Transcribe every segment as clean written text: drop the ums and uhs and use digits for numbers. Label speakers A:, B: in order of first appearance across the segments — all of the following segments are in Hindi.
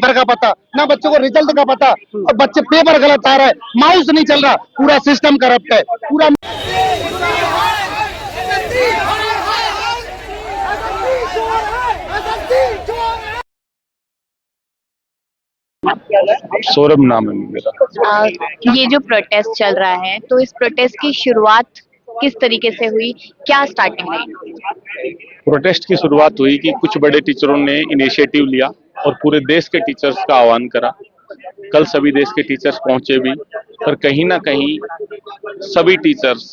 A: सेंटर का पता, ना बच्चों को रिजल्ट का पता, और बच्चे पेपर गलत आ रहा है, माउस नहीं चल रहा, पूरा सिस्टम करप्ट है पूरा।
B: सौरभ नाम है मेरा।
C: ये जो प्रोटेस्ट चल रहा है, तो इस प्रोटेस्ट की शुरुआत किस तरीके से हुई, क्या स्टार्टिंग रही?
B: प्रोटेस्ट की शुरुआत हुई कि कुछ बड़े टीचरों ने इनिशिएटिव लिया और पूरे देश के टीचर्स का आह्वान करा। कल सभी देश के टीचर्स पहुंचे भी, पर कहीं ना कहीं सभी टीचर्स,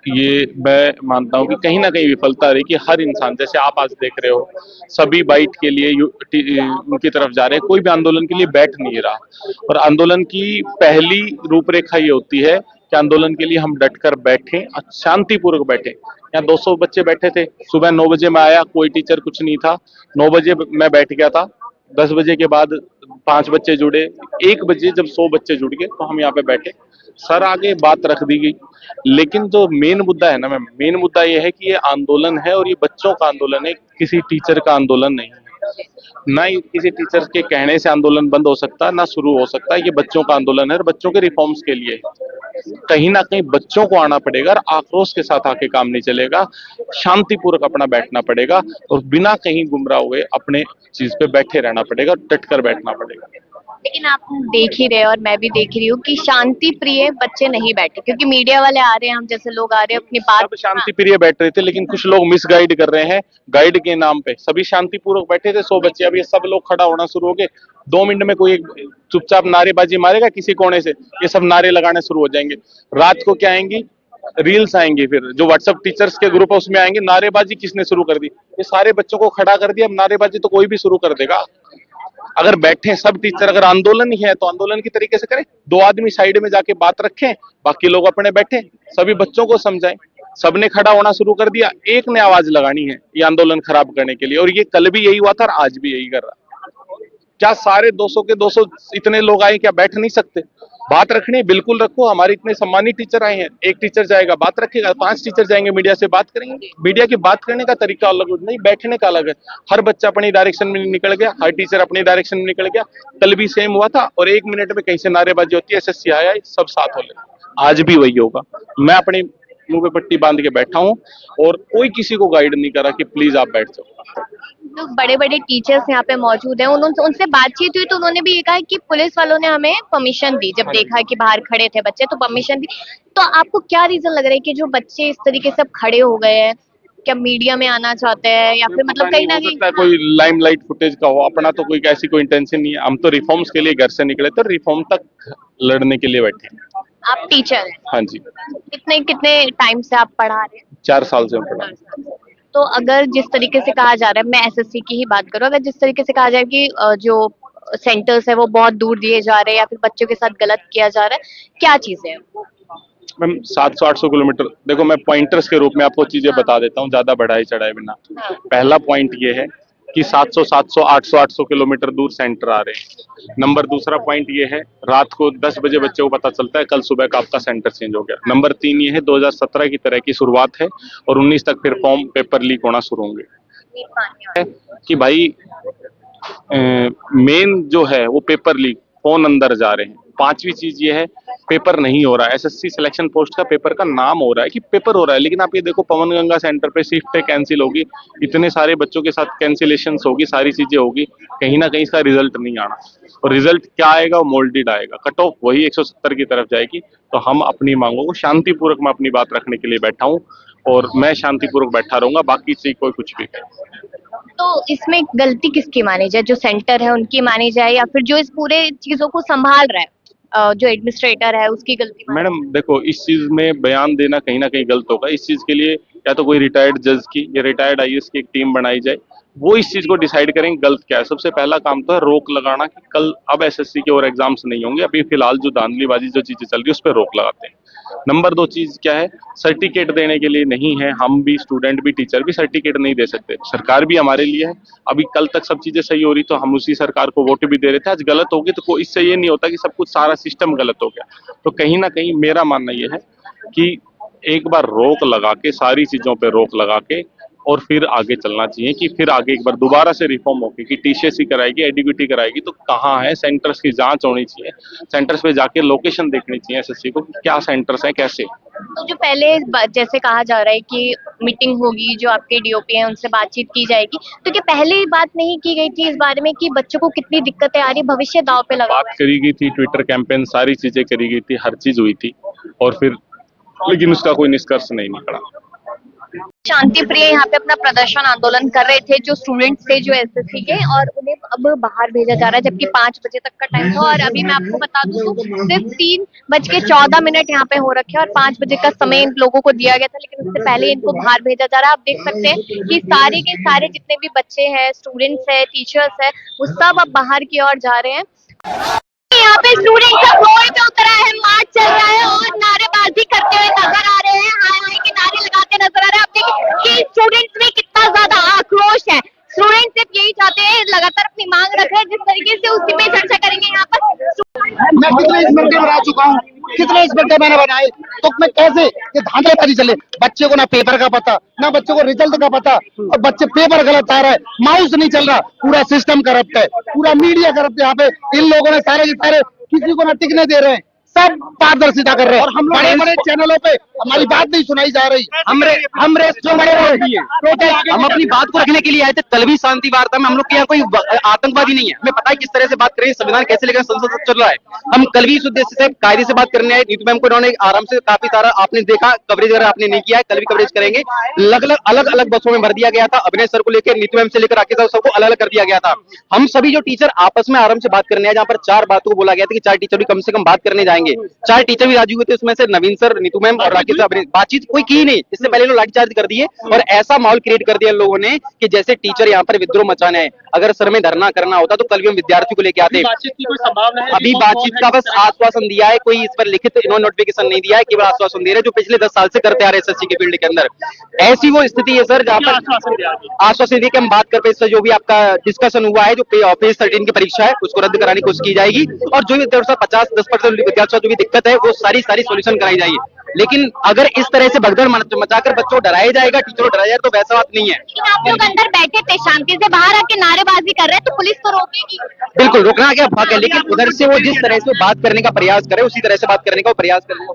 B: ये मैं मानता हूं कि कहीं ना कहीं विफलता रही कि हर इंसान, जैसे आप आज देख रहे हो, सभी बाइट के लिए उनकी तरफ जा रहे हैं, कोई भी आंदोलन के लिए बैठ नहीं रहा। और आंदोलन की पहली रूपरेखा ये होती है कि आंदोलन के लिए हम डटकर बैठें, शांतिपूर्वक बैठें। यहाँ 200 बच्चे बैठे थे, सुबह 9 बजे मैं आया, कोई टीचर कुछ नहीं था, 9 बजे मैं बैठ गया था, 10 बजे के बाद 5 बच्चे जुड़े, 1 बजे जब 100 बच्चे जुड़ गए तो हम यहाँ पे बैठे, सर आगे बात रख दी गई। लेकिन जो मेन मुद्दा है ना मैम, मेन मुद्दा ये है कि ये आंदोलन है और ये बच्चों का आंदोलन है, किसी टीचर का आंदोलन नहीं है। ना ही किसी टीचर के कहने से आंदोलन बंद हो सकता, ना शुरू हो सकता। ये बच्चों का आंदोलन है और बच्चों के रिफॉर्म्स के लिए कहीं ना कहीं बच्चों को आना पड़ेगा और आक्रोश के साथ आके काम नहीं चलेगा, शांतिपूर्वक अपना बैठना पड़ेगा और बिना कहीं गुमराह हुए अपने चीज पे बैठे रहना पड़ेगा, डट कर बैठना पड़ेगा।
C: लेकिन आप देख ही रहे हो और मैं भी देख रही हूँ कि शांति प्रिय बच्चे नहीं बैठे, क्योंकि मीडिया वाले आ रहे हैं, हम जैसे लोग आ रहे हैं अपनी बात।
B: सब शांति प्रिय बैठ रहे थे, लेकिन कुछ लोग मिसगाइड कर रहे हैं गाइड के नाम पे। सभी शांतिपूर्वक बैठे थे 100 बच्चे, अब ये सब लोग खड़ा होना शुरू हो गए। 2 मिनट में कोई चुपचाप नारेबाजी मारेगा किसी कोने से, ये सब नारे लगाने शुरू हो जाएंगे। रात को क्या आएंगी, रील्स आएंगी, फिर जो व्हाट्सएप टीचर्स के ग्रुप है उसमें आएंगे, नारेबाजी किसने शुरू कर दी, ये सारे बच्चों को खड़ा कर दिया, अब नारेबाजी तो कोई भी शुरू कर देगा। अगर बैठे सब टीचर, अगर आंदोलन ही है तो आंदोलन की तरीके से करें, 2 आदमी साइड में जाके बात रखें, बाकी लोग अपने बैठे, सभी बच्चों को समझाएं। सबने खड़ा होना शुरू कर दिया, एक ने आवाज लगानी है ये आंदोलन खराब करने के लिए, और ये कल भी यही हुआ था और आज भी यही कर रहा। क्या सारे 200 के 200 इतने लोग आए, क्या बैठ नहीं सकते? बात रखनी बिल्कुल रखो, हमारे इतने सम्मानित टीचर आए हैं, एक टीचर जाएगा बात रखेगा, 5 टीचर जाएंगे मीडिया से बात करेंगे। मीडिया की बात करने का तरीका अलग नहीं, बैठने का अलग है। हर बच्चा अपनी डायरेक्शन में निकल गया, हर टीचर अपनी डायरेक्शन में निकल गया। कल भी सेम हुआ था और 1 मिनट में कहीं से नारेबाजी होती है, एसएससी आया, सब साथ हो ले। आज भी वही होगा। मैं अपने मुंह पे पट्टी बांध के बैठा हूँ और कोई किसी को गाइड नहीं करा कि प्लीज आप बैठ जाओ।
C: जो बड़े बड़े टीचर्स यहाँ पे मौजूद हैं, उनसे बातचीत हुई तो उन्होंने भी ये कहा कि पुलिस वालों ने हमें परमिशन दी, जब देखा कि बाहर खड़े थे बच्चे तो परमिशन दी। तो आपको क्या रीजन लग रहा है कि जो बच्चे इस तरीके से अब खड़े हो गए हैं, क्या मीडिया में आना चाहते हैं या फिर मतलब कहीं ना कहीं
B: कोई लाइमलाइट फुटेज का हो? अपना तो कोई ऐसी कोई इंटेंशन नहीं है, हम तो रिफॉर्म्स के लिए घर से निकले थे, रिफॉर्म तक लड़ने के लिए बैठे।
C: आप टीचर हैं?
B: हाँ जी।
C: कितने कितने टाइम से आप पढ़ा रहे हैं?
B: 4 साल से पढ़ा।
C: तो अगर जिस तरीके से कहा जा रहा है, मैं एसएससी की ही बात करूं, अगर जिस तरीके से कहा जाए कि जो सेंटर्स है वो बहुत दूर दिए जा रहे हैं या फिर बच्चों के साथ गलत किया जा रहा है, क्या चीजें है?
B: मैम 700-800 किलोमीटर, देखो मैं पॉइंटर्स के रूप में आपको चीजें बता देता हूँ, ज्यादा बढ़ाई चढ़ाए बिना। पहला पॉइंट ये है कि 700, 800 किलोमीटर दूर सेंटर आ रहे हैं। नंबर दूसरा पॉइंट ये है, रात को 10 बजे बच्चे को पता चलता है कल सुबह का आपका सेंटर चेंज हो गया। नंबर 3 ये है, 2017 की तरह की शुरुआत है और 19 तक फिर फॉर्म पेपर लीक होना शुरू होंगे। कि भाई मेन जो है वो पेपर लीक, फोन अंदर जा रहे हैं। 5वीं चीज ये है, पेपर नहीं हो रहा है। एसएससी सिलेक्शन पोस्ट का पेपर का नाम हो रहा है कि पेपर हो रहा है, लेकिन आप ये देखो पवन गंगा सेंटर पे शिफ्ट कैंसिल होगी, इतने सारे बच्चों के साथ कैंसिलेशन होगी, सारी चीजें होगी, कहीं ना कहीं इसका रिजल्ट नहीं आना। और रिजल्ट क्या आएगा? वो मोल्डेड आएगा, कट ऑफ वही 170 की तरफ जाएगी। तो हम अपनी मांगों को शांतिपूर्वक, मैं अपनी बात रखने के लिए बैठा हूँ और मैं शांतिपूर्वक बैठा रहूंगा, बाकी से कोई कुछ भी करे।
C: तो इसमें गलती किसकी मानी जाए? जो सेंटर है उनकी मानी जाए या फिर जो इस पूरे चीजों को संभाल रहा है जो एडमिनिस्ट्रेटर है उसकी गलती?
B: मैडम देखो, इस चीज में बयान देना कहीं ना कहीं गलत होगा। इस चीज के लिए या तो कोई रिटायर्ड जज की या रिटायर्ड आईएएस की एक टीम बनाई जाए, वो इस चीज को डिसाइड करेंगे गलत क्या है। सबसे पहला काम तो है रोक लगाना कि कल अब एसएससी के और एग्जाम्स नहीं होंगे। अभी फिलहाल जो धांधलीबाजी जो चीजें चल रही है उस पर रोक लगाते हैं। नंबर 2 चीज क्या है, सर्टिफिकेट देने के लिए नहीं है, हम भी स्टूडेंट भी टीचर भी सर्टिफिकेट नहीं दे सकते, सरकार भी हमारे लिए है। अभी कल तक सब चीजें सही हो रही तो हम उसी सरकार को वोट भी दे रहे थे, आज गलत होगी तो इससे ये नहीं होता कि सब कुछ सारा सिस्टम गलत हो गया। तो कहीं ना कहीं मेरा मानना यह है कि एक बार रोक लगा के, सारी चीजों पे रोक लगा के और फिर आगे चलना चाहिए कि फिर आगे एक बार दोबारा से रिफॉर्म होगी कि टीसीएससी कराएगी, एडीक्यूटी कराएगी, तो कहाँ है सेंटर्स की जांच होनी चाहिए, सेंटर्स पे जाके लोकेशन देखनी चाहिए एसएससी को कि क्या सेंटर्स हैं, कैसे।
C: तो जो पहले जैसे कहा जा रहा है कि मीटिंग होगी, जो आपके डीओपी हैं उनसे बातचीत की जाएगी, तो क्या पहले बात नहीं की गई थी इस बारे में कि बच्चों को कितनी दिक्कतें आ रही है, भविष्य दांव पे लगा हुआ
B: बात करी गई थी, ट्विटर कैंपेन, सारी चीजें करी गई थी, हर चीज हुई थी, और फिर लेकिन उसका कोई निष्कर्ष नहीं निकला।
C: शांति प्रिय यहाँ पे अपना प्रदर्शन आंदोलन कर रहे थे जो स्टूडेंट्स थे जो एसएससी के, और उन्हें अब बाहर भेजा जा रहा है, जबकि 5 बजे तक का टाइम था। और अभी मैं आपको बता दूं तो सिर्फ 3:14 यहाँ पे हो रखे हैं और 5 बजे का समय इन लोगों को दिया गया था, लेकिन उससे पहले इनको बाहर भेजा जा रहा है। आप देख सकते हैं कि सारे के सारे जितने भी बच्चे हैं, स्टूडेंट्स है, टीचर्स है, वो सब अब बाहर की ओर जा रहे हैं। यहाँ पे स्टूडेंट सब रोड पे उतरा है, मार्च चल रहा है और नारेबाजी करते हुए नजर आ रहे हैं, हाय हाय के नारे लगाते नजर आ रहे हैं। आप देखिए कि स्टूडेंट्स में कितना ज्यादा आक्रोश है। स्टूडेंट सिर्फ यही चाहते हैं, लगातार अपनी मांग रख रहे हैं, जिस तरीके से उसी पे चर्चा करेंगे यहाँ पर।
A: मैं कितने इंस्पेक्टर बना चुका हूँ, कितने इंस्पेक्टर मैंने बनाए, तो मैं कैसे ये धांधलेबाजी चले। बच्चे को ना पेपर का पता, ना बच्चे को रिजल्ट का पता, और बच्चे पेपर गलत आ रहा है, माउस नहीं चल रहा, पूरा सिस्टम करप्ट है, पूरा मीडिया करप्ट है। यहाँ पे इन लोगों ने सारे के सारे किसी को ना टिकने दे रहे हैं, सब पारदर्शिता कर रहे हैं, और हम बड़े बड़े चैनलों पे हमारी बात नहीं सुनाई जा रही।
D: हम अपनी बात को रखने के लिए आए थे। कल भी शांति वार्ता में हम लोग के यहाँ कोई आतंकवादी नहीं है, हमें पता है किस तरह से बात करें, संविधान कैसे लेकर संसद से चल रहा है। हम कल भी इस उद्देश्य से कायदे से बात करने आए। नीतू मैम को इन्होंने आराम से काफी सारा आपने देखा कवरेज, अगर आपने नहीं किया है कल भी कवरेज करेंगे। अलग अलग बसों में भर दिया गया था, अभिनय सर को लेकर, नीतू मैम से लेकर राकेश साहब, सबको अलग अलग कर दिया गया था। हम सभी जो टीचर आपस में आराम से बात करने आए, जहाँ पर 4 बातों को बोला गया था कि 4 टीचर भी कम से कम बात करने जाएंगे। 4 टीचर भी राजी हुए थे, उसमें से नवीन सर, नीतू मैम और राकेश साहब। बातचीत कोई की नहीं, इससे पहले लोग लाठीचार्ज कर दिए और ऐसा माहौल क्रिएट कर दिया लोगों ने कि जैसे टीचर यहाँ पर विद्रोह मचाने आए। अगर सर में धरना करना होता तो कल भी हम विद्यार्थियों को लेके आते।
E: बातचीत की कोई संभावना है?
D: अभी बातचीत का बस आश्वासन दिया है, कोई इस पर लिखित इन्होंने नोटिफिकेशन नहीं दिया है, केवल आश्वासन दे रहे हैं जो पिछले 10 साल से करते आ रहे हैं एसएससी के फील्ड के अंदर। ऐसी वो स्थिति है सर जहाँ पर आश्वासन दिया कि हम बात कर पे, इससे जो भी आपका डिस्कशन हुआ है, जो पेज 13 की परीक्षा है उसको रद्द कराने की कोशिश की जाएगी, और जो भी 50-10% विद्यार्थियों जो भी दिक्कत है वो सारी सोल्यूशन कराई जाएगी। लेकिन अगर इस तरह से भगदड़ मचाकर बच्चों को डराया जाएगा, टीचरों को डराया जाए, तो वैसा बात नहीं है।
C: लेकिन आप लोग अंदर बैठे थे, शांति से बाहर आके नारेबाजी कर रहे हैं, तो पुलिस तो रोकेगी?
D: बिल्कुल रोकना क्या भाग है, लेकिन उधर से वो जिस तरह से बात करने का प्रयास करे उसी तरह से बात करने का प्रयास करें।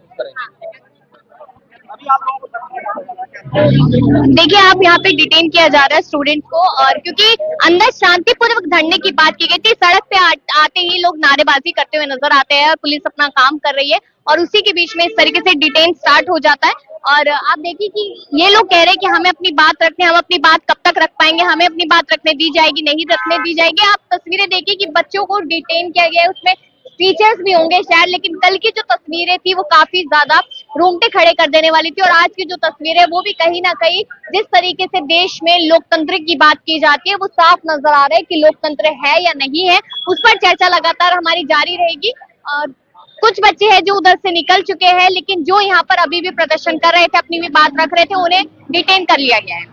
C: देखिए आप यहाँ पे डिटेन किया जा रहा है स्टूडेंट्स को, और क्योंकि अंदर शांतिपूर्वक धरने की बात की गई थी, सड़क पे आते ही लोग नारेबाजी करते हुए नजर आते हैं और पुलिस अपना काम कर रही है, और उसी के बीच में इस तरीके से डिटेन स्टार्ट हो जाता है। और आप देखिए कि ये लोग कह रहे हैं कि हमें अपनी बात रखने, हम अपनी बात कब तक रख पाएंगे, हमें अपनी बात रखने दी जाएगी, नहीं रखने दी जाएगी। आप तस्वीरें देखिए कि बच्चों को डिटेन किया गया है, उसमें टीचर्स भी होंगे शायद, लेकिन कल की जो तस्वीरें थी वो काफी ज्यादा रोंगटे खड़े कर देने वाली थी, और आज की जो तस्वीर है वो भी कहीं ना कहीं जिस तरीके से देश में लोकतंत्र की बात की जाती है वो साफ नजर आ रहा है कि लोकतंत्र है या नहीं है। उस पर चर्चा लगातार हमारी जारी रहेगी। और कुछ बच्चे हैं जो उधर से निकल चुके हैं, लेकिन जो यहाँ पर अभी भी प्रदर्शन कर रहे थे, अपनी भी बात रख रहे थे, उन्हें डिटेन कर लिया गया है।